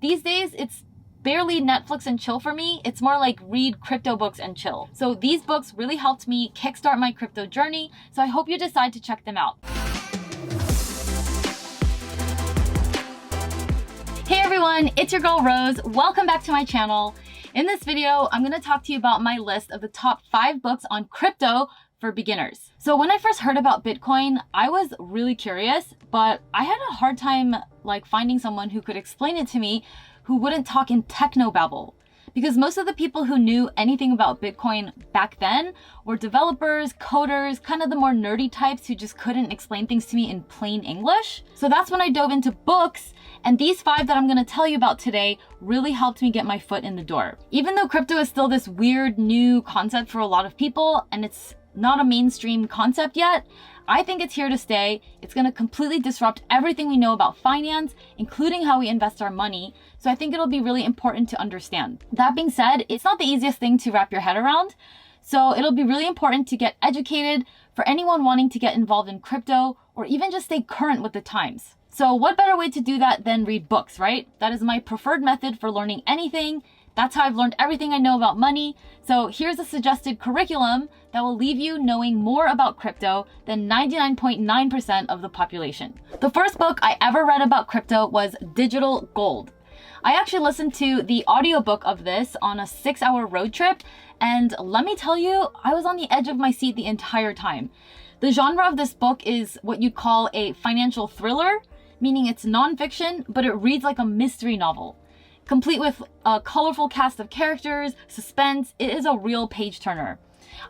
these days it's barely Netflix and chill for me. It's more like read crypto books and chill. So these books really helped me kickstart my crypto journey. So I hope you decide to check them out. Hey everyone, it's your girl Rose. Welcome back to my channel. In this video, I'm going to talk to you about my list of the top 5 books on crypto for beginners. So when I first heard about Bitcoin, I was really curious, but I had a hard time finding someone who could explain it to me who wouldn't talk in techno-babble. Because most of the people who knew anything about Bitcoin back then were developers, coders, kind of the more nerdy types who just couldn't explain things to me in plain English. So that's when I dove into books, and these 5 that I'm going to tell you about today really helped me get my foot in the door. Even though crypto is still this weird new concept for a lot of people, and it's not a mainstream concept yet, I think it's here to stay. It's going to completely disrupt everything we know about finance, including how we invest our money. So I think it'll be really important to understand. That being said, it's not the easiest thing to wrap your head around. So it'll be really important to get educated for anyone wanting to get involved in crypto or even just stay current with the times. So what better way to do that than read books, right? That is my preferred method for learning anything. That's how I've learned everything I know about money. So here's a suggested curriculum that will leave you knowing more about crypto than 99.9% of the population. The first book I ever read about crypto was Digital Gold. I actually listened to the audiobook of this on a 6-hour road trip, and let me tell you, I was on the edge of my seat the entire time. The genre of this book is what you'd call a financial thriller, meaning it's nonfiction, but it reads like a mystery novel. Complete with a colorful cast of characters, suspense, it is a real page turner.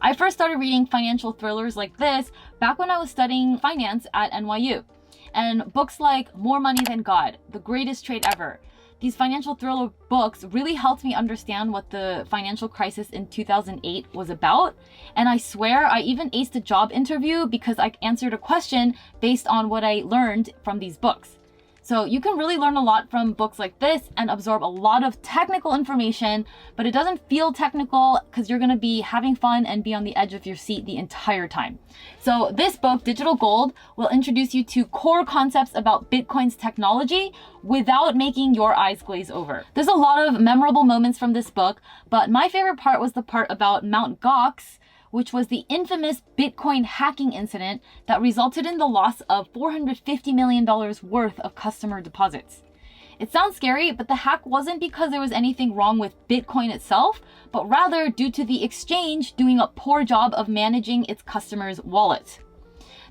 I first started reading financial thrillers like this back when I was studying finance at NYU. And books like More Money Than God, The Greatest Trade Ever. These financial thriller books really helped me understand what the financial crisis in 2008 was about. And I swear I even aced a job interview because I answered a question based on what I learned from these books. So you can really learn a lot from books like this and absorb a lot of technical information, but it doesn't feel technical because you're going to be having fun and be on the edge of your seat the entire time. So this book, Digital Gold, will introduce you to core concepts about Bitcoin's technology without making your eyes glaze over. There's a lot of memorable moments from this book, but my favorite part was the part about Mt. Gox, which was the infamous Bitcoin hacking incident that resulted in the loss of $450 million worth of customer deposits. It sounds scary, but the hack wasn't because there was anything wrong with Bitcoin itself, but rather due to the exchange doing a poor job of managing its customers' wallets.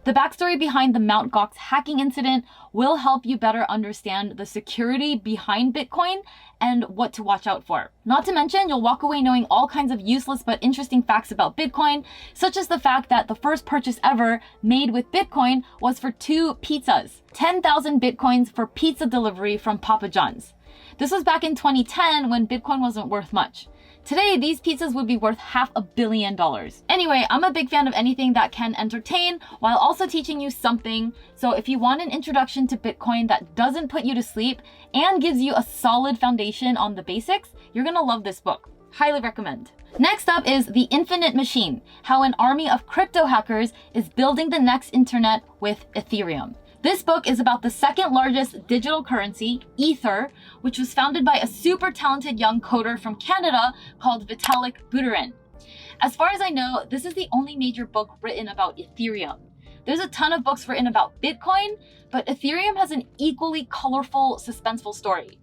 The backstory behind the Mt. Gox hacking incident will help you better understand the security behind Bitcoin and what to watch out for. Not to mention, you'll walk away knowing all kinds of useless but interesting facts about Bitcoin, such as the fact that the first purchase ever made with Bitcoin was for 2 pizzas. 10,000 Bitcoins for pizza delivery from Papa John's. This was back in 2010 when Bitcoin wasn't worth much. Today, these pizzas would be worth $500 million. Anyway, I'm a big fan of anything that can entertain while also teaching you something. So if you want an introduction to Bitcoin that doesn't put you to sleep and gives you a solid foundation on the basics, you're gonna love this book. Highly recommend. Next up is The Infinite Machine, how an army of crypto hackers is building the next internet with Ethereum. This book is about the second largest digital currency, Ether, which was founded by a super talented young coder from Canada called Vitalik Buterin. As far as I know, this is the only major book written about Ethereum. There's a ton of books written about Bitcoin, but Ethereum has an equally colorful, suspenseful story.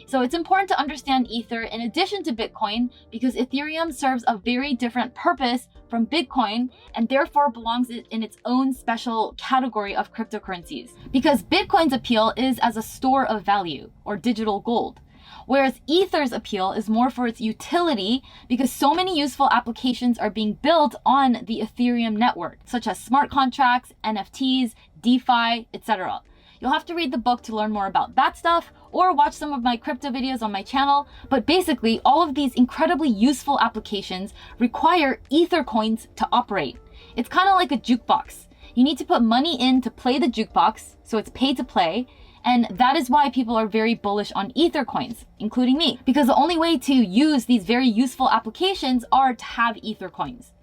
So it's important to understand Ether in addition to Bitcoin because Ethereum serves a very different purpose from Bitcoin and therefore belongs in its own special category of cryptocurrencies. Because Bitcoin's appeal is as a store of value or digital gold, whereas Ether's appeal is more for its utility because so many useful applications are being built on the Ethereum network, such as smart contracts, NFTs, DeFi, etc. You'll have to read the book to learn more about that stuff or watch some of my crypto videos on my channel. But basically, all of these incredibly useful applications require Ether coins to operate. It's kind of like a jukebox. You need to put money in to play the jukebox, so it's pay to play. And that is why people are very bullish on Ether coins, including me, because the only way to use these very useful applications are to have Ether coins.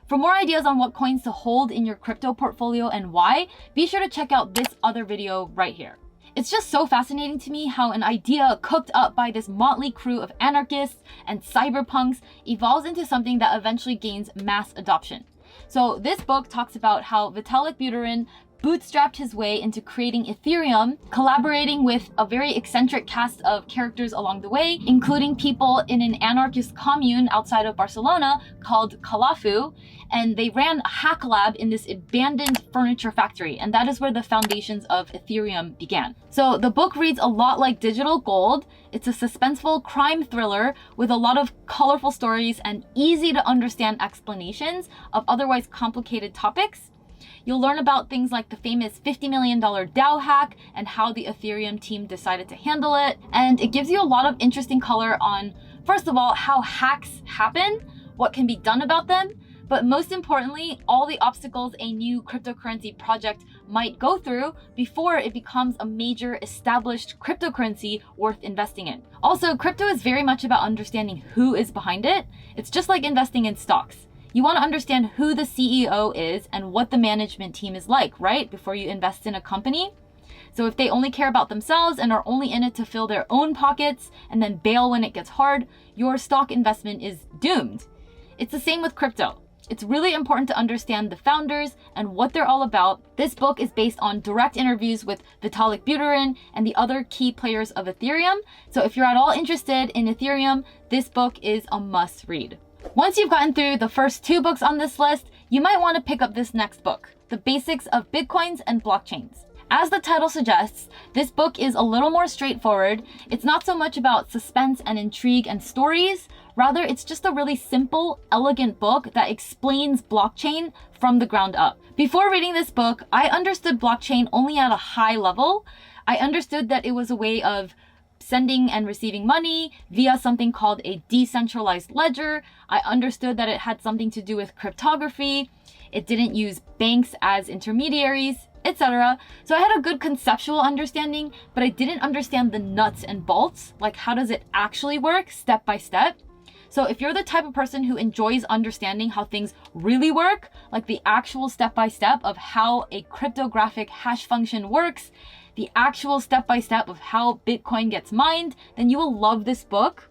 For more ideas on what coins to hold in your crypto portfolio and why, be sure to check out this other video right here. It's just so fascinating to me how an idea cooked up by this motley crew of anarchists and cyberpunks evolves into something that eventually gains mass adoption. So this book talks about how Vitalik Buterin bootstrapped his way into creating Ethereum, collaborating with a very eccentric cast of characters along the way, including people in an anarchist commune outside of Barcelona called Calafu, and they ran a hack lab in this abandoned furniture factory, and that is where the foundations of Ethereum began. So the book reads a lot like Digital Gold. It's a suspenseful crime thriller with a lot of colorful stories and easy to understand explanations of otherwise complicated topics. You'll learn about things like the famous $50 million DAO hack and how the Ethereum team decided to handle it. And it gives you a lot of interesting color on, first of all, how hacks happen, what can be done about them, but most importantly, all the obstacles a new cryptocurrency project might go through before it becomes a major established cryptocurrency worth investing in. Also, crypto is very much about understanding who is behind it. It's just like investing in stocks. You want to understand who the CEO is and what the management team is like, right? Before you invest in a company. So if they only care about themselves and are only in it to fill their own pockets and then bail when it gets hard, your stock investment is doomed. It's the same with crypto. It's really important to understand the founders and what they're all about. This book is based on direct interviews with Vitalik Buterin and the other key players of Ethereum. So if you're at all interested in Ethereum, this book is a must read. Once you've gotten through the first 2 books on this list, you might want to pick up this next book, The Basics of Bitcoins and Blockchains. As the title suggests, this book is a little more straightforward. It's not so much about suspense and intrigue and stories. Rather, it's just a really simple, elegant book that explains blockchain from the ground up. Before reading this book, I understood blockchain only at a high level. I understood that it was a way of sending and receiving money via something called a decentralized ledger. I understood that it had something to do with cryptography. It didn't use banks as intermediaries, etc. So I had a good conceptual understanding, but I didn't understand the nuts and bolts, like how does it actually work step by step. So if you're the type of person who enjoys understanding how things really work, like the actual step-by-step of how a cryptographic hash function works, the actual step-by-step of how Bitcoin gets mined, then you will love this book.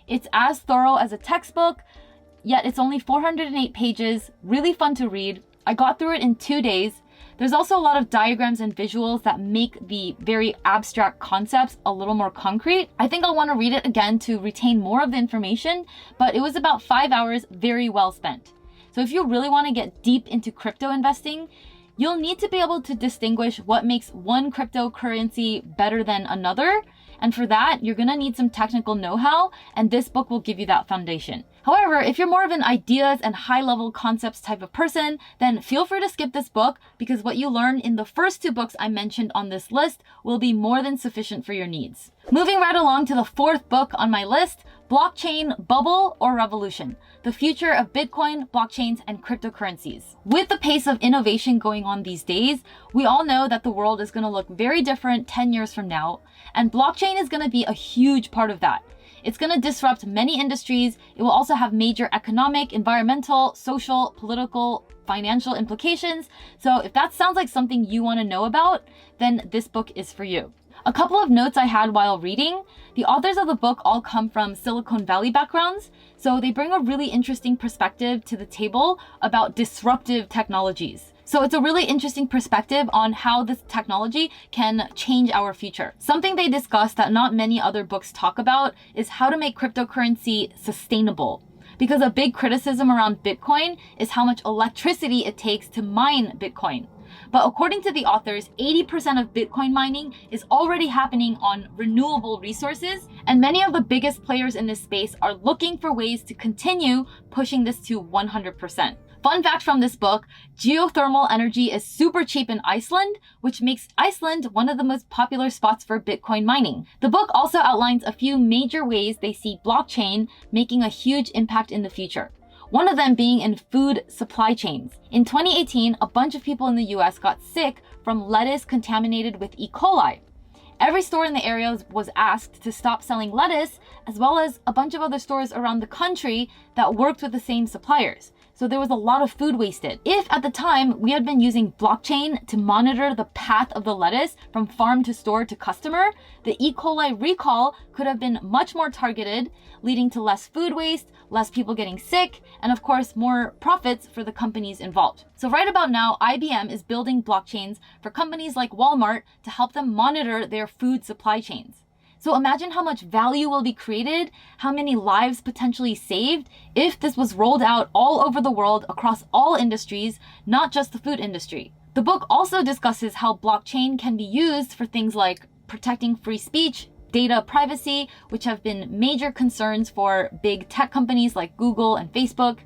It's as thorough as a textbook, yet it's only 408 pages, really fun to read. I got through it in 2 days. There's also a lot of diagrams and visuals that make the very abstract concepts a little more concrete. I think I'll want to read it again to retain more of the information, but it was about 5 hours very well spent. So if you really want to get deep into crypto investing, you'll need to be able to distinguish what makes one cryptocurrency better than another. And for that, you're going to need some technical know-how, and this book will give you that foundation. However, if you're more of an ideas and high-level concepts type of person, then feel free to skip this book because what you learn in the first 2 books I mentioned on this list will be more than sufficient for your needs. Moving right along to the 4th book on my list, Blockchain, Bubble or Revolution: The Future of Bitcoin, Blockchains, and Cryptocurrencies. With the pace of innovation going on these days, we all know that the world is going to look very different 10 years from now, and blockchain is going to be a huge part of that. It's going to disrupt many industries. It will also have major economic, environmental, social, political, financial implications. So if that sounds like something you want to know about, then this book is for you. A couple of notes I had while reading: the authors of the book all come from Silicon Valley backgrounds, so they bring a really interesting perspective to the table about disruptive technologies. So it's a really interesting perspective on how this technology can change our future. Something they discuss that not many other books talk about is how to make cryptocurrency sustainable. Because a big criticism around Bitcoin is how much electricity it takes to mine Bitcoin. But according to the authors, 80% of Bitcoin mining is already happening on renewable resources, and many of the biggest players in this space are looking for ways to continue pushing this to 100%. Fun fact from this book: geothermal energy is super cheap in Iceland, which makes Iceland one of the most popular spots for Bitcoin mining. The book also outlines a few major ways they see blockchain making a huge impact in the future. One of them being in food supply chains. In 2018, a bunch of people in the US got sick from lettuce contaminated with E. coli. Every store in the area was asked to stop selling lettuce, as well as a bunch of other stores around the country that worked with the same suppliers. So there was a lot of food wasted. If at the time we had been using blockchain to monitor the path of the lettuce from farm to store to customer, the E. coli recall could have been much more targeted, leading to less food waste, less people getting sick, and of course, more profits for the companies involved. So right about now, IBM is building blockchains for companies like Walmart to help them monitor their food supply chains. So imagine how much value will be created, how many lives potentially saved if this was rolled out all over the world across all industries, not just the food industry. The book also discusses how blockchain can be used for things like protecting free speech, data privacy, which have been major concerns for big tech companies like Google and Facebook,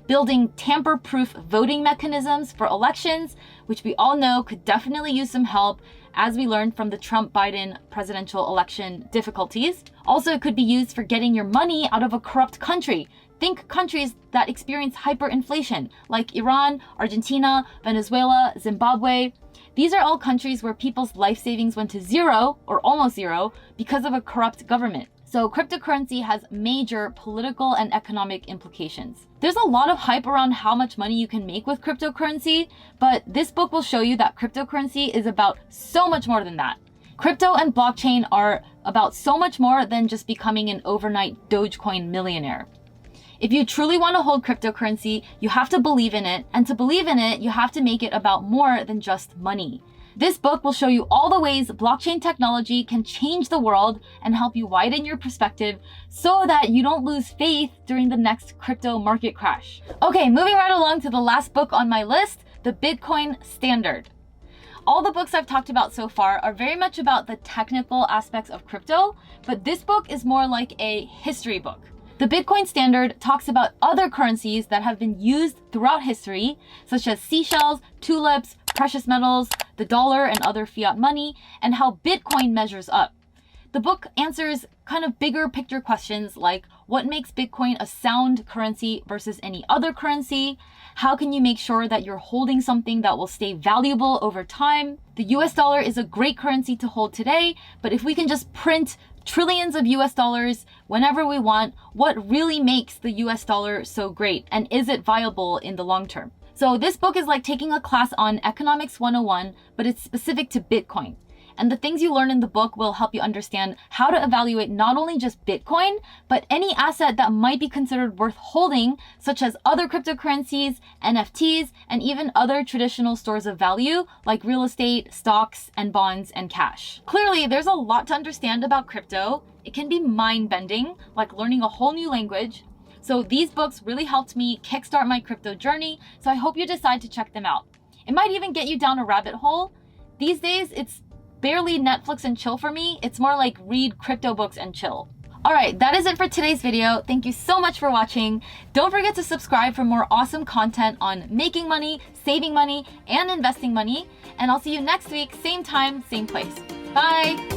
building tamper-proof voting mechanisms for elections, which we all know could definitely use some help, as we learned from the Trump-Biden presidential election difficulties. Also, it could be used for getting your money out of a corrupt country. Think countries that experience hyperinflation, like Iran, Argentina, Venezuela, Zimbabwe. These are all countries where people's life savings went to zero, or almost zero, because of a corrupt government. So cryptocurrency has major political and economic implications. There's a lot of hype around how much money you can make with cryptocurrency, but this book will show you that cryptocurrency is about so much more than that. Crypto and blockchain are about so much more than just becoming an overnight Dogecoin millionaire. If you truly want to hold cryptocurrency, you have to believe in it, and to believe in it, you have to make it about more than just money. This book will show you all the ways blockchain technology can change the world and help you widen your perspective so that you don't lose faith during the next crypto market crash. Okay, moving right along to the last book on my list, The Bitcoin Standard. All the books I've talked about so far are very much about the technical aspects of crypto, but this book is more like a history book. The Bitcoin Standard talks about other currencies that have been used throughout history, such as seashells, tulips, precious metals, the dollar and other fiat money, and how Bitcoin measures up. The book answers kind of bigger picture questions like what makes Bitcoin a sound currency versus any other currency? How can you make sure that you're holding something that will stay valuable over time? The US dollar is a great currency to hold today, but if we can just print trillions of US dollars whenever we want, what really makes the US dollar so great? And is it viable in the long term? So this book is like taking a class on Economics 101, but it's specific to Bitcoin. And the things you learn in the book will help you understand how to evaluate not only just Bitcoin, but any asset that might be considered worth holding, such as other cryptocurrencies, NFTs, and even other traditional stores of value like real estate, stocks, and bonds and cash. Clearly, there's a lot to understand about crypto. It can be mind-bending, like learning a whole new language. So these books really helped me kickstart my crypto journey, so I hope you decide to check them out. It might even get you down a rabbit hole. These days, it's barely Netflix and chill for me. It's more like read crypto books and chill. Alright, that is it for today's video. Thank you so much for watching. Don't forget to subscribe for more awesome content on making money, saving money, and investing money. And I'll see you next week, same time, same place. Bye!